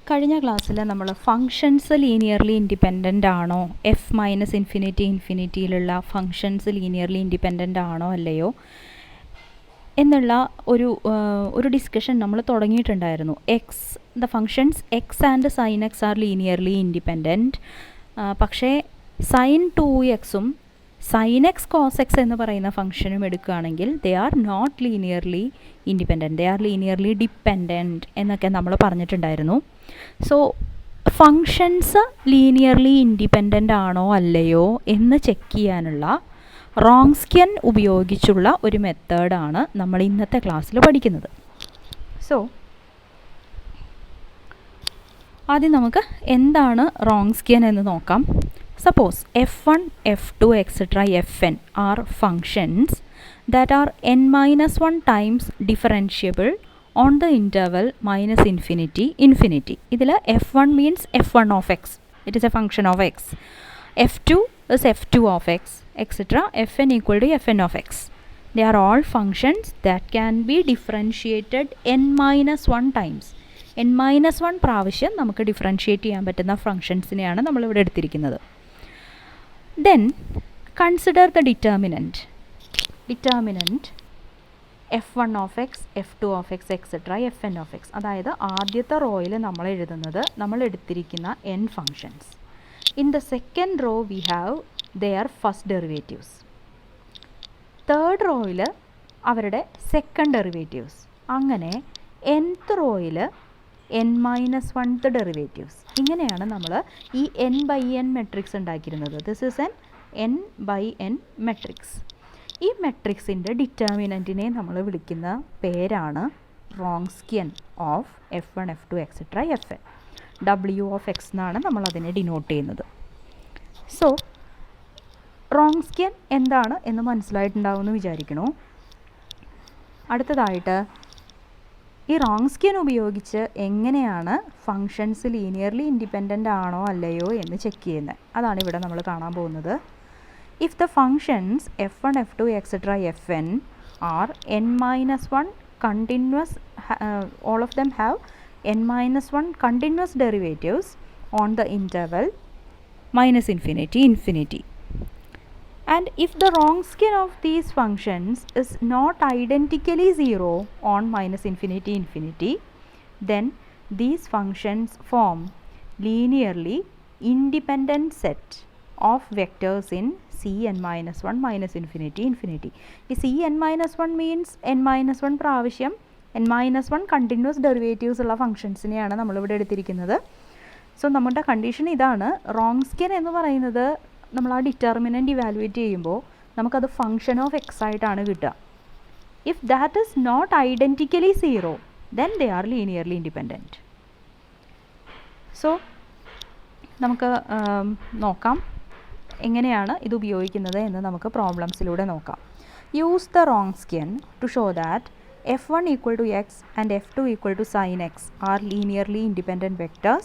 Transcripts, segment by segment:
കഴിഞ്ഞ ക്ലാസ്സിൽ നമ്മൾ ഫങ്ഷൻസ് ലീനിയർലി ഇൻഡിപെൻഡൻ്റ് ആണോ, എഫ് മൈനസ് ഇൻഫിനിറ്റിയിലുള്ള ഫങ്ഷൻസ് ലീനിയർലി ഇൻഡിപെൻഡൻ്റ് ആണോ അല്ലയോ എന്നുള്ള ഒരു ഡിസ്കഷൻ നമ്മൾ തുടങ്ങിയിട്ടുണ്ടായിരുന്നു. The functions x and sine x are linearly independent. പക്ഷേ സൈൻ 2x-ഉം സൈൻ എക്സ് കോസ് എക്സ് എന്ന് പറയുന്ന ഫംഗ്ഷനും എടുക്കുകയാണെങ്കിൽ they are not linearly independent, they are linearly dependent എന്നൊക്കെ നമ്മൾ പറഞ്ഞിട്ടുണ്ടായിരുന്നു. സോ ഫങ്ഷൻസ് ലീനിയർലി ഇൻഡിപെൻഡൻ്റ് ആണോ അല്ലയോ എന്ന് ചെക്ക് ചെയ്യാനുള്ള റോങ്സ്കിയൻ ഉപയോഗിച്ചുള്ള ഒരു മെത്തേഡാണ് നമ്മൾ ഇന്നത്തെ ക്ലാസ്സിൽ പഠിക്കുന്നത്. സോ ആദ്യം നമുക്ക് എന്താണ് റോങ്സ്കിയൻ എന്ന് നോക്കാം. Suppose f1, f2, etc. fn are functions that are n-1 times differentiable on the interval minus infinity, infinity. ഇതിൽ f1 means f1 of x. It is a function of x. f2 is f2 of x, etc. fn equal to fn of x. They are all functions that can be differentiated n-1 times. n-1 പ്രാവശ്യം നമുക്ക് differentiate ചെയ്യാൻ പറ്റുന്ന ഫങ്ഷൻസിനെയാണ് നമ്മളിവിടെ എടുത്തിരിക്കുന്നത്. Then consider the determinant f1 of x, f2 of x, etc. fn of x. അതായത് ആദ്യത്തെ റോയിൽ നമ്മൾ എടുത്തിരിക്കുന്ന n functions. In the second row we have their first derivatives. Third റോയിൽ അവരുടെ സെക്കൻഡ് ഡെറിവേറ്റീവ്സ്. അങ്ങനെ nth റോയിൽ n-1th ഡെറിവേറ്റീവ്സ്. ഇങ്ങനെയാണ് നമ്മൾ ഈ n/n മെട്രിക്സ് ഉണ്ടാക്കിയിരുന്നത്. This is an n/n matrix. ഈ മെട്രിക്സിൻ്റെ ഡിറ്റർമിനൻറ്റിനെ നമ്മൾ വിളിക്കുന്ന പേരാണ് Wronskian of f1, f2, etc. fn. w of x എന്നാണ് നമ്മൾ അതിനെ ഡിനോട്ട് ചെയ്യുന്നത്. സോ റോങ്സ്കിയൻ എന്താണ് എന്ന് മനസ്സിലായിട്ടുണ്ടാവുമെന്ന് വിചാരിക്കണു. അടുത്തതായിട്ട് ഈ റോങ്സ്കിയൻ ഉപയോഗിച്ച് എങ്ങനെയാണ് ഫങ്ഷൻസ് ലീനിയർലി ഇൻഡിപെൻഡൻ്റ് ആണോ അല്ലയോ എന്ന് ചെക്ക് ചെയ്യുന്നത്, അതാണ് ഇവിടെ നമ്മൾ കാണാൻ പോകുന്നത്. If the functions f1, f2, etc. fn are n-1 continuous, all of them have n-1 continuous derivatives on the interval minus infinity, infinity. And if the Wronskian of these functions is not identically 0 on minus infinity, infinity, then these functions form linearly independent set of vectors in Cn-1 minus infinity, infinity. ഈ Cn-1 means n-1 പ്രാവശ്യം n-1 continuous derivatives ഉള്ള ഫങ്ഷൻസിനെയാണ് നമ്മളിവിടെ എടുത്തിരിക്കുന്നത്. So നമ്മുടെ condition ഇതാണ്. റോങ്സ്കിയൻ എന്ന് പറയുന്നത് നമ്മൾ ആ ഡിറ്റർമിനൻ്റ് ഇവാലുവേറ്റ് ചെയ്യുമ്പോൾ നമുക്കത് ഫങ്ഷൻ ഓഫ് എക്സ് ആയിട്ടാണ് കിട്ടുക. If that is not identically 0 then they are linearly independent. So നമുക്ക് നോക്കാം എങ്ങനെയാണ് ഇത് ഉപയോഗിക്കുന്നത് എന്ന് നമുക്ക് പ്രോബ്ലംസിലൂടെ നോക്കാം. Use the Wronskian to show that f1 equal to x and f2 equal to sin x are linearly independent vectors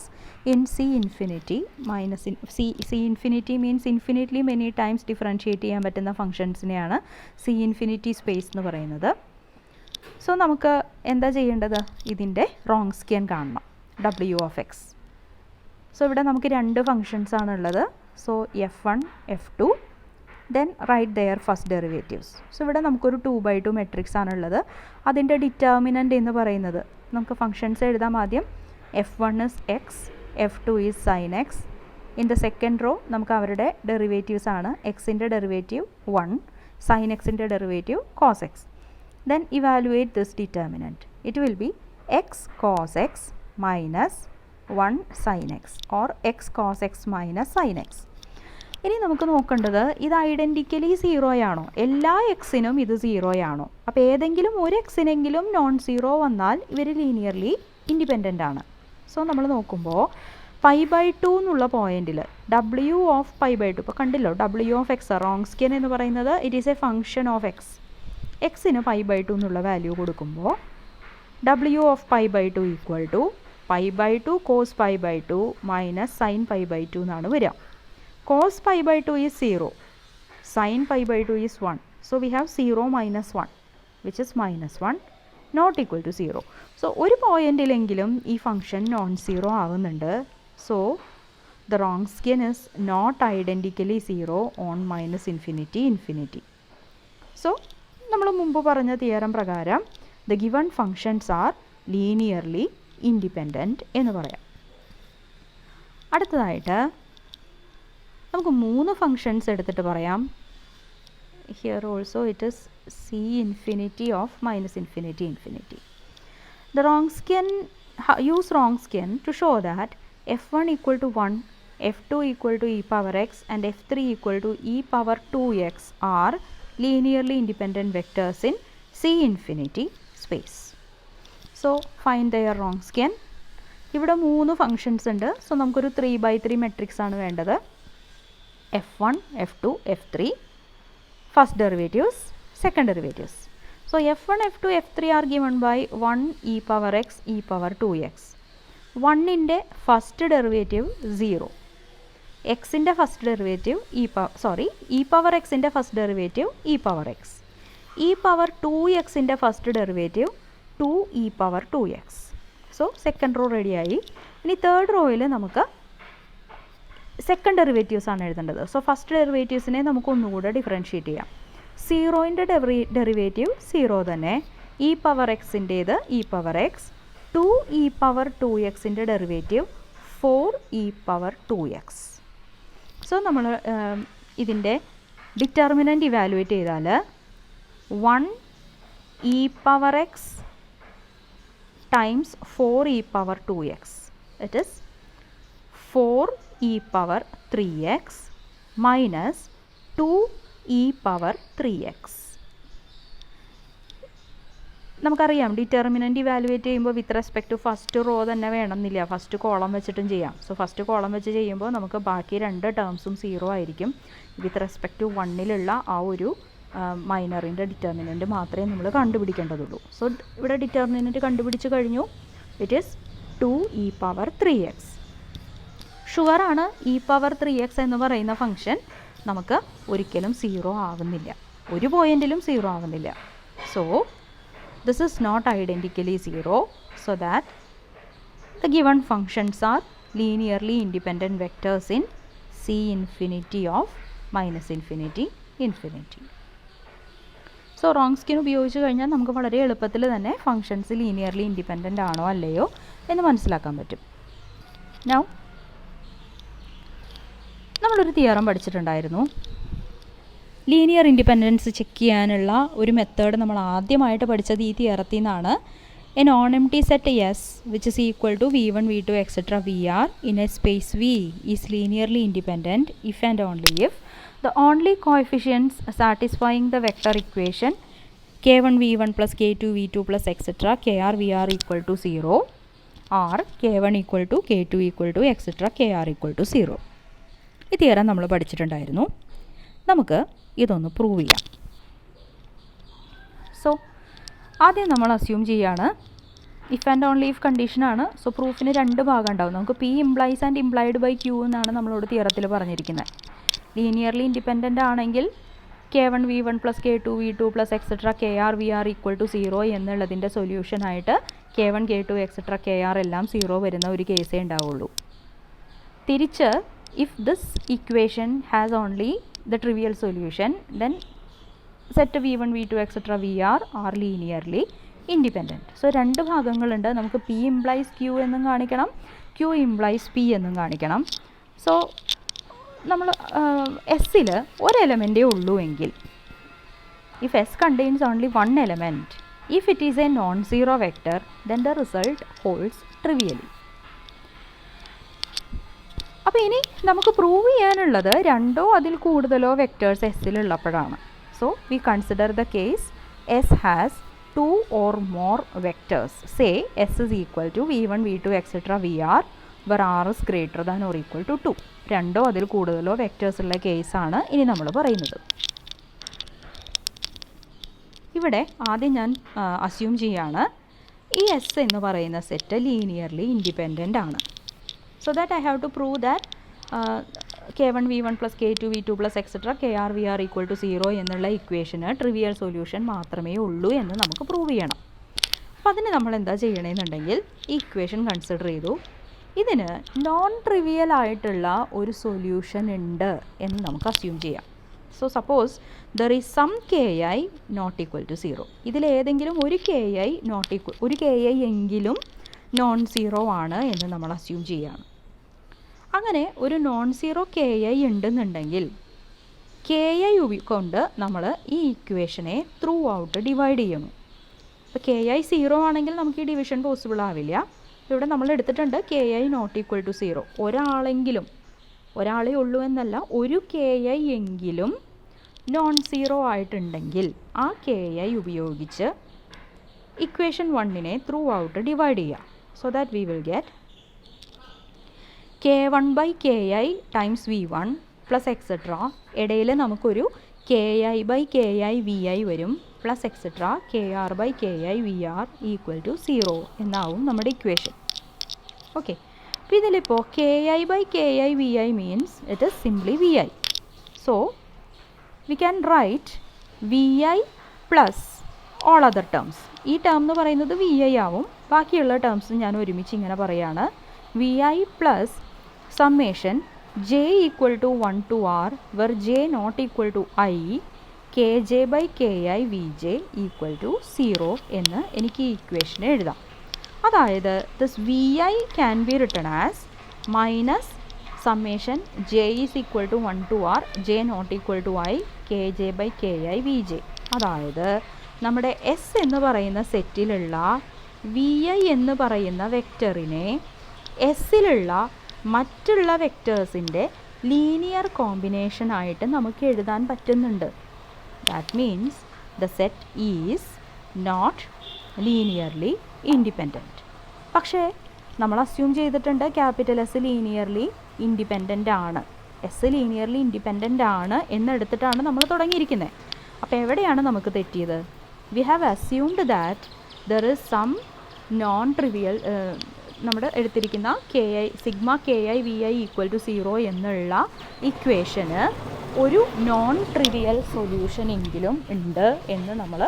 in C infinity minus C infinity means infinitely many times differentiate ചെയ്യാൻ പറ്റുന്ന ഫങ്ഷൻസിനെയാണ് C infinity space എന്ന് പറയുന്നത്. So നമുക്ക് എന്താ ചെയ്യേണ്ടത്, ഇതിൻ്റെ റോങ്സ്കിയൻ കാണണം, w of x. So ഇവിടെ നമുക്ക് രണ്ട് ഫങ്ഷൻസ് ആണുള്ളത്. So f1, f2, then write their first derivatives. So ഇവിടെ നമുക്കൊരു 2/2 മെട്രിക്സ് ആണുള്ളത്. അതിൻ്റെ ഡിറ്റർമിനൻ്റ് എന്ന് പറയുന്നത് നമുക്ക് ഫങ്ഷൻസ് എഴുതാം. ആദ്യം f1 is x, f2 is sin x. In the second raw നമുക്ക് അവരുടെ ഡെറിവേറ്റീവ്സ് ആണ്. എക്സിൻ്റെ ഡെറിവേറ്റീവ് 1, sin എക്സിൻ്റെ derivative cos x. then evaluate this determinant. It will be x cos x minus 1 sin x or x cos x minus sin x. ഇനി നമുക്ക് നോക്കേണ്ടത് ഇത് ഐഡൻറ്റിക്കലി 0 ആണോ, എല്ലാ എക്സിനും ഇത് 0 ആണോ. അപ്പോൾ ഏതെങ്കിലും ഒരു എക്സിനെങ്കിലും നോൺ 0 വന്നാൽ ഇവർ ലീനിയർലി ഇൻഡിപെൻഡൻ്റ് ആണ്. സോ നമ്മൾ നോക്കുമ്പോൾ π/2 എന്നുള്ള പോയിന്റിൽ w ഓഫ് π/2 ഇപ്പോൾ കണ്ടില്ലോ, w ഓഫ് എക്സ് റോങ്സ്കിയൻ എന്ന് പറയുന്നത് it is a function of x. എക്സിന് π/2 എന്നുള്ള വാല്യൂ കൊടുക്കുമ്പോൾ w of π/2 equal to π/2 cos π/2 minus sine π/2 എന്നാണ് വരിക. cos π/2 is 0, sin π/2 is 1. So we have 0 minus 1, which is minus 1, not equal to 0. So ഒരു പോയിൻറ്റിലെങ്കിലും ഈ ഫംഗ്ഷൻ നോൺ സീറോ ആവുന്നുണ്ട്. So the Wronskian is not identically zero on -∞. So നമ്മൾ മുമ്പ് പറഞ്ഞ theorem പ്രകാരം the given functions are linearly independent എന്ന് പറയാം. അടുത്തതായിട്ട് നമുക്ക് 3 ഫങ്ഷൻസ് എടുത്തിട്ട് പറയാം. Here also it is C∞ of -∞. The Wronskian use Wronskian to show that f1 equal to 1, f2 equal to e power x and f3 equal to e power 2x are linearly independent vectors in C∞ space. So find their Wronskian. ഇവിടെ 3 functions ഉണ്ട്. So നമുക്കൊരു 3x3 matrix ആണ് വേണ്ടത്. f1, f2, f3 first derivatives, second derivatives. So f1, f2, f3 are given by 1 e power x, e power 2x. 1ൻ്റെ first derivative 0, എക്സിൻ്റെ first derivative e power എക്സിൻ്റെ first derivative e power x, e power 2xൻ്റെ first derivative 2e power 2x. So second row റെഡിയായി. ഇനി third റോയിൽ നമുക്ക് second derivatives ആണ് എഴുതേണ്ടത്. So first ഡെറിവേറ്റീവ്സിനെ നമുക്ക് ഒന്നുകൂടെ ഡിഫറൻഷ്യേറ്റ് ചെയ്യാം. സീറോയിൻ്റെ ഡെറിവേറ്റീവ് 0 തന്നെ, ഇ പവർ എക്സിൻ്റേത് e power x, 2e power 2xൻ്റെ derivative 4e power 2x. So നമ്മൾ ഇതിൻ്റെ ഡിറ്റർമിനൻ്റ് ഇവാലുവേറ്റ് ചെയ്താൽ 1e power x times 4e power 2x, it is 4e power 3x minus 2e power 3x. നമുക്കറിയാം determinant evaluate ചെയ്യുമ്പോൾ with respect to first row തന്നെ വേണമെന്നില്ല, first column വെച്ചിട്ടും ചെയ്യാം. So first column വെച്ച് ചെയ്യുമ്പോൾ നമുക്ക് ബാക്കി 2 ടേംസും 0 ആയിരിക്കും. വിത്ത് റെസ്പെക്ട് ടു 1ലുള്ള ആ ഒരു മൈനറിൻ്റെ ഡിറ്റർമിനൻ്റ് മാത്രമേ നമ്മൾ കണ്ടുപിടിക്കേണ്ടതുള്ളൂ. സോ ഇവിടെ ഡിറ്റർമിനൻ്റ് കണ്ടുപിടിച്ച് കഴിഞ്ഞു. It is 2e power 3x. ഷുവറാണ് ഇ പവർ 3x എന്ന് പറയുന്ന ഫംഗ്ഷൻ നമുക്ക് ഒരിക്കലും 0 ആവുന്നില്ല, ഒരു പോയിൻറ്റിലും 0 ആവുന്നില്ല. So this is not identically 0, so that the given functions are linearly independent vectors in C∞ of -∞. So Wronskian ഉപയോഗിച്ച് കഴിഞ്ഞാൽ നമുക്ക് വളരെ എളുപ്പത്തിൽ തന്നെ ഫങ്ഷൻസ് ലീനിയർലി ഇൻഡിപെൻഡൻ്റ് ആണോ അല്ലയോ എന്ന് മനസ്സിലാക്കാൻ പറ്റും. നൗ നമ്മളൊരു തിയറം പഠിച്ചിട്ടുണ്ടായിരുന്നു. ലീനിയർ ഇൻഡിപെൻഡൻസ് ചെക്ക് ചെയ്യാനുള്ള ഒരു മെത്തേഡ് നമ്മൾ ആദ്യമായിട്ട് പഠിച്ചത് ഈ തിയറത്തിൽ നിന്നാണ്. A non empty set S which is equal to v1, v2, etc. vr in a space v is linearly independent if and only if the only coefficients satisfying the vector equation k1 v1 plus k2 v2 plus etc. kr vr equal to 0 or k1 equal to k2 equal to etc. kr equal to 0. ഈ theorem നമ്മൾ പഠിച്ചിട്ടുണ്ടായിരുന്നു. നമുക്ക് ഇതൊന്ന് prove ചെയ്യാം. So ആദ്യം നമ്മൾ assume ചെയ്യാണ് if and only if കണ്ടീഷനാണ്. So പ്രൂഫിന് 2 ഭാഗം ഉണ്ടാവും. നമുക്ക് P implies and implied by Q എന്നാണ് നമ്മളോട് തിയറത്തിൽ പറഞ്ഞിരിക്കുന്നത്. ലീനിയർലി ഇൻഡിപെൻഡൻ്റ് ആണെങ്കിൽ k1 v1 plus k2 v2 plus etcetera kr vr equal to 0 എന്നുള്ളതിൻ്റെ സൊല്യൂഷനായിട്ട് k1 k2 എക്സെട്ര kr എല്ലാം 0 വരുന്ന ഒരു കേസേ ഉണ്ടാവുള്ളൂ. തിരിച്ച് if this equation has only the trivial solution, then set v1 v2 etc. vr are linearly independent. So 2 ഭാഗങ്ങളുണ്ട്. നമുക്ക് p implies q എന്നും കാണിക്കണം, q implies p എന്നും കാണിക്കണം. സോ നമ്മൾ എസ്സിൽ ഒരു എലമെൻറ്റേ ഉള്ളൂ എങ്കിൽ, if s contains only one element, if it is a non-zero vector, then the result holds trivially. അപ്പോൾ ഇനി നമുക്ക് പ്രൂവ് ചെയ്യാനുള്ളത് 2 അതിൽ കൂടുതലോ വെക്റ്റേഴ്സ് എസ്സിലുള്ളപ്പോഴാണ്. So we consider the case S has 2 or more vectors. Say s is equal to v1 v2 etc. vr where r is greater than or equal to 2. 2 അതിൽ കൂടുതലോ vectors ഉള്ള കേസാണ് ഇനി നമ്മൾ പറയുന്നത്. ഇവിടെ ആദ്യം ഞാൻ അസ്യൂം ചെയ്യാണ് ഈ എസ് എന്ന് പറയുന്ന സെറ്റ് ലീനിയർലി ഇൻഡിപെൻഡൻ്റ് ആണ്. So that I have to prove that k1 v1 plus k2 v2 plus etc. kr vr equal to 0 എന്നുള്ള ഇക്വേഷന് ട്രിവിയൽ സൊല്യൂഷൻ മാത്രമേ ഉള്ളൂ എന്ന് നമുക്ക് പ്രൂവ് ചെയ്യണം. അപ്പോൾ അതിന് നമ്മൾ എന്താ ചെയ്യണമെന്നുണ്ടെങ്കിൽ ഈ ഇക്വേഷൻ കൺസിഡർ ചെയ്തു. ഇതിന് നോൺ ട്രിവിയൽ ആയിട്ടുള്ള ഒരു സൊല്യൂഷൻ ഉണ്ട് എന്ന് നമുക്ക് അസ്യൂം ചെയ്യാം. So suppose there is some K I not equal to 0. ഇതിലേതെങ്കിലും ഒരു കെ ഐ എങ്കിലും നോൺ സീറോ ആണ് എന്ന് നമ്മൾ അസ്യൂം ചെയ്യുകയാണ്. അങ്ങനെ ഒരു നോൺ സീറോ കെ ഐ ഉണ്ടെന്നുണ്ടെങ്കിൽ കെ ഐ കൊണ്ട് നമ്മൾ ഈ ഇക്വേഷനെ ത്രൂ ഔട്ട് ഡിവൈഡ് ചെയ്യണം. ഇപ്പോൾ കെ ഐ 0 ആണെങ്കിൽ നമുക്ക് ഈ ഡിവിഷൻ പോസിബിൾ ആവില്ല. ഇവിടെ നമ്മൾ എടുത്തിട്ടുണ്ട് K I not equal to 0. ഒരാളേ ഉള്ളൂ എന്നല്ല, ഒരു കെ ഐ എങ്കിലും നോൺ സീറോ ആയിട്ടുണ്ടെങ്കിൽ ആ കെ ഐ ഉപയോഗിച്ച് ഇക്വേഷൻ 1നെ ത്രൂ ഔട്ട് ഡിവൈഡ് ചെയ്യാം. So that we will get k1 by K I times v1 plus etcetera. ഇടയിൽ നമുക്കൊരു K I by K I V I വരും, plus etcetera K R by K I V R equal to 0 എന്നാവും നമ്മുടെ equation. Okay, അപ്പോൾ ഇതിലിപ്പോൾ K I by K I V I means it is simply V I. So we can write V I plus all other terms. ഈ term എന്ന് പറയുന്നത് V I ആവും, ബാക്കിയുള്ള terms ഞാൻ ഒരുമിച്ച് ഇങ്ങനെ പറയുകയാണ്. V I plus summation j equal to 1 to R where j not equal to I K J by K I V J equal to 0 എന്ന് എനിക്ക് ഈ ഇക്വേഷനെ എഴുതാം. അതായത് this V I can be written as minus summation j is equal to 1 to R j not equal to I K J by K I V J. അതായത് നമ്മുടെ S എന്ന് പറയുന്ന സെറ്റിലുള്ള വി ഐ എന്ന് പറയുന്ന വെക്റ്ററിനെ എസ്സിലുള്ള മറ്റുള്ള വെക്റ്റേഴ്സിൻ്റെ ലീനിയർ കോമ്പിനേഷനായിട്ട് നമുക്ക് എഴുതാൻ പറ്റുന്നുണ്ട്. That means the set is not linearly independent. പക്ഷേ നമ്മൾ അസ്യൂം ചെയ്തിട്ടുണ്ട് ക്യാപിറ്റൽ എസ് ലീനിയർലി ഇൻഡിപെൻഡൻ്റ് ആണ്, എസ് ലീനിയർലി ഇൻഡിപെൻഡൻ്റ് ആണ് എന്നെടുത്തിട്ടാണ് നമ്മൾ തുടങ്ങിയിരിക്കുന്നത്. അപ്പോൾ എവിടെയാണ് നമുക്ക് തെറ്റിയത്? We have assumed that there is some non trivial, നമ്മുടെ എടുത്തിരിക്കുന്ന K I sigma K I V I equal to 0 എന്നുള്ള ഇക്വേഷന് ഒരു നോൺ ട്രിവിയൽ സൊല്യൂഷൻ എങ്കിലും ഉണ്ട് എന്ന് നമ്മൾ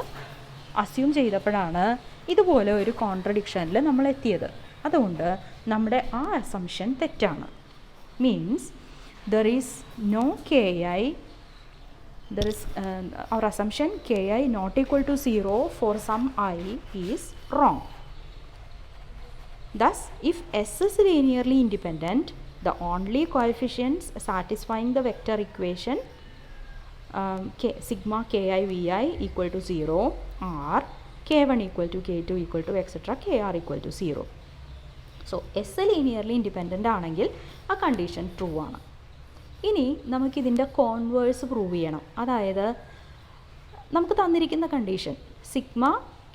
അസ്യൂം ചെയ്തപ്പോഴാണ് ഇതുപോലെ ഒരു കോൺട്രഡിക്ഷനിൽ നമ്മൾ എത്തിയത്. അതുകൊണ്ട് നമ്മുടെ ആ അസംഷൻ തെറ്റാണ്. Means there is no K I, there is our assumption K I not equal to 0 for some I is wrong. Thus, if S is linearly independent, the only coefficients satisfying the vector equation sigma ki vi equal to 0 are k1 equal to k2 equal to etc. kr equal to 0. So, S linearly independent ആണെങ്കിൽ ആ condition true ആണ്. ഇനി നമുക്കിതിൻ്റെ converse prove ചെയ്യണം. അതായത് നമുക്ക് തന്നിരിക്കുന്ന condition sigma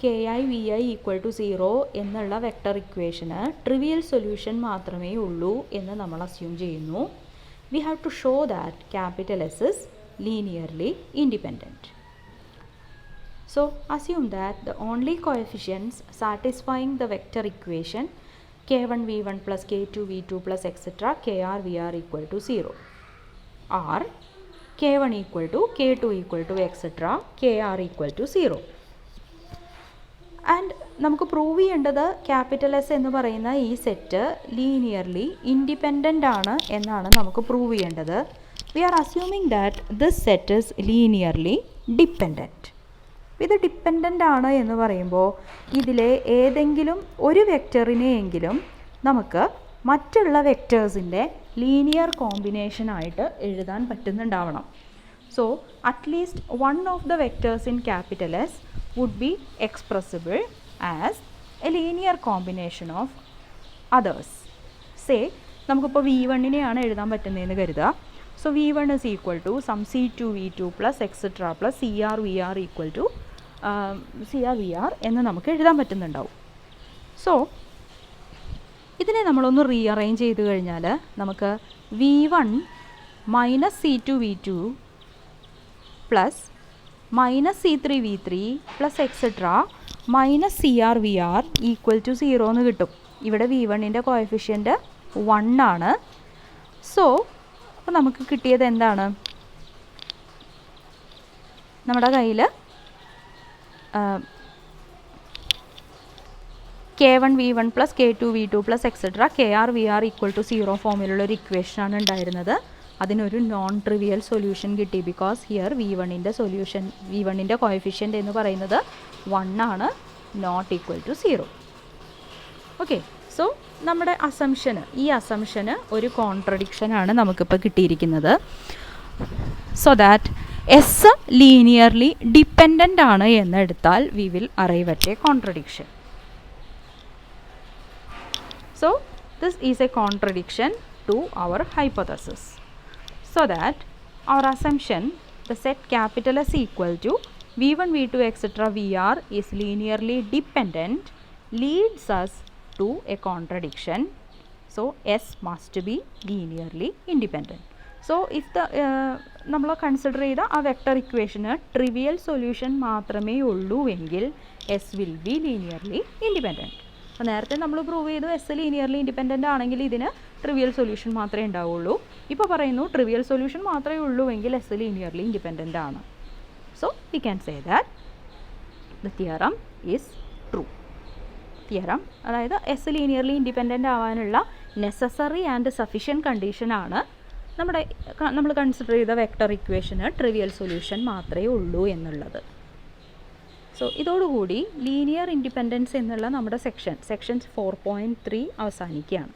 K I V I equal to 0 എന്നുള്ള വെക്ടർ ഇക്വേഷന് ട്രിവിയൽ സൊല്യൂഷൻ മാത്രമേ ഉള്ളൂ എന്ന് നമ്മൾ അസ്യൂം ചെയ്യുന്നു. We have to show that capital S is linearly independent. So assume that the only coefficients satisfying the vector equation k1 v1 plus k2 v2 plus etc. kr vr equal to 0 or k1 equal to k2 equal to etc. kr equal to 0. And നമുക്ക് prove ചെയ്യേണ്ടത് capital S എന്ന് പറയുന്ന ഈ set linearly independent ആണ് എന്നാണ് നമുക്ക് prove ചെയ്യേണ്ടത്. We are assuming that this set is linearly dependent. ഇത് ഡിപ്പെൻഡൻ്റ് ആണ് എന്ന് പറയുമ്പോൾ ഇതിലെ ഏതെങ്കിലും ഒരു വെക്റ്ററിനെയെങ്കിലും നമുക്ക് മറ്റുള്ള വെക്റ്റേഴ്സിൻ്റെ ലീനിയർ കോമ്പിനേഷനായിട്ട് എഴുതാൻ പറ്റുന്നുണ്ടാവണം. So at least one of the vectors in capital S would be expressible as a linear combination of others. Say നമുക്കിപ്പോൾ v1നെയാണ് എഴുതാൻ പറ്റുന്നതെന്ന് കരുതുക. So v1 is equal to some c2 v2 plus etc. plus cr vr equal to cr vr എന്ന് നമുക്ക് എഴുതാൻ പറ്റുന്നുണ്ടാവും. So ഇതിനെ നമ്മളൊന്ന് rearrange ചെയ്ത് കഴിഞ്ഞാൽ നമുക്ക് v1 minus c2 v2 plus minus c3 v3 plus etcetera minus cr vr equal to 0 എന്ന് കിട്ടും. ഇവിടെ v1ൻ്റെ കോഎഫിഷ്യൻ്റ് 1 ആണ്. സോ അപ്പോൾ നമുക്ക് കിട്ടിയത് എന്താണ്? നമ്മുടെ കയ്യിൽ K1 V1 plus K2 V2 plus etc. KR VR equal to 0 ഫോമിലുള്ളൊരു ഇക്വേഷനാണ് ഉണ്ടായിരുന്നത്. അതിനൊരു നോൺ ട്രിവിയൽ സൊല്യൂഷൻ കിട്ടി. ബിക്കോസ് ഹിയർ V1ൻ്റെ സൊല്യൂഷൻ V1ൻ്റെ കോഎഫിഷ്യൻ്റ് എന്ന് പറയുന്നത് 1 ആണ്, not equal to 0. Okay, so നമ്മുടെ ഈ അസംഷന് ഒരു കോൺട്രഡിക്ഷനാണ് നമുക്കിപ്പോൾ കിട്ടിയിരിക്കുന്നത്. So that S linearly dependent ആണ് എന്നെടുത്താൽ we will arrive at a contradiction. So this is a contradiction to our hypothesis. So that our assumption, the set capital S equal to V1, V2, etc. VR is linearly dependent, leads us to a contradiction. So S must be linearly independent. So if the നമ്മൾ consider ചെയ്ത ആ vector ഇക്വേഷന് trivial solution മാത്രമേ ഉള്ളൂ എങ്കിൽ S will be linearly independent. അപ്പോൾ നേരത്തെ നമ്മൾ prove ചെയ്തു എസ് ലീനിയർലി ഇൻഡിപെൻഡൻ്റ് ആണെങ്കിൽ ഇതിന് ട്രിവിയൽ സൊല്യൂഷൻ മാത്രമേ ഉണ്ടാവുള്ളൂ. ഇപ്പോൾ പറയുന്നു ട്രിവിയൽ സൊല്യൂഷൻ മാത്രമേ ഉള്ളൂ എങ്കിൽ എസ് ലീനിയർലി ഇൻഡിപെൻഡൻ്റ് ആണ്. So we can say that the theorem is true. Theorem അതായത് എസ് ലീനിയർലി ഇൻഡിപെൻഡൻ്റ് ആവാനുള്ള നെസസറി ആൻഡ് സഫിഷ്യൻറ്റ് കണ്ടീഷനാണ് നമ്മൾ കൺസിഡർ ചെയ്ത വെക്ടർ ഇക്വേഷന് ട്രിവിയൽ സൊല്യൂഷൻ മാത്രമേ ഉള്ളൂ എന്നുള്ളത്. സോ ഇതോടുകൂടി ലീനിയർ ഇൻഡിപെൻഡൻസ് എന്നുള്ള നമ്മുടെ സെക്ഷൻ 4.3 അവസാനിക്കുകയാണ്.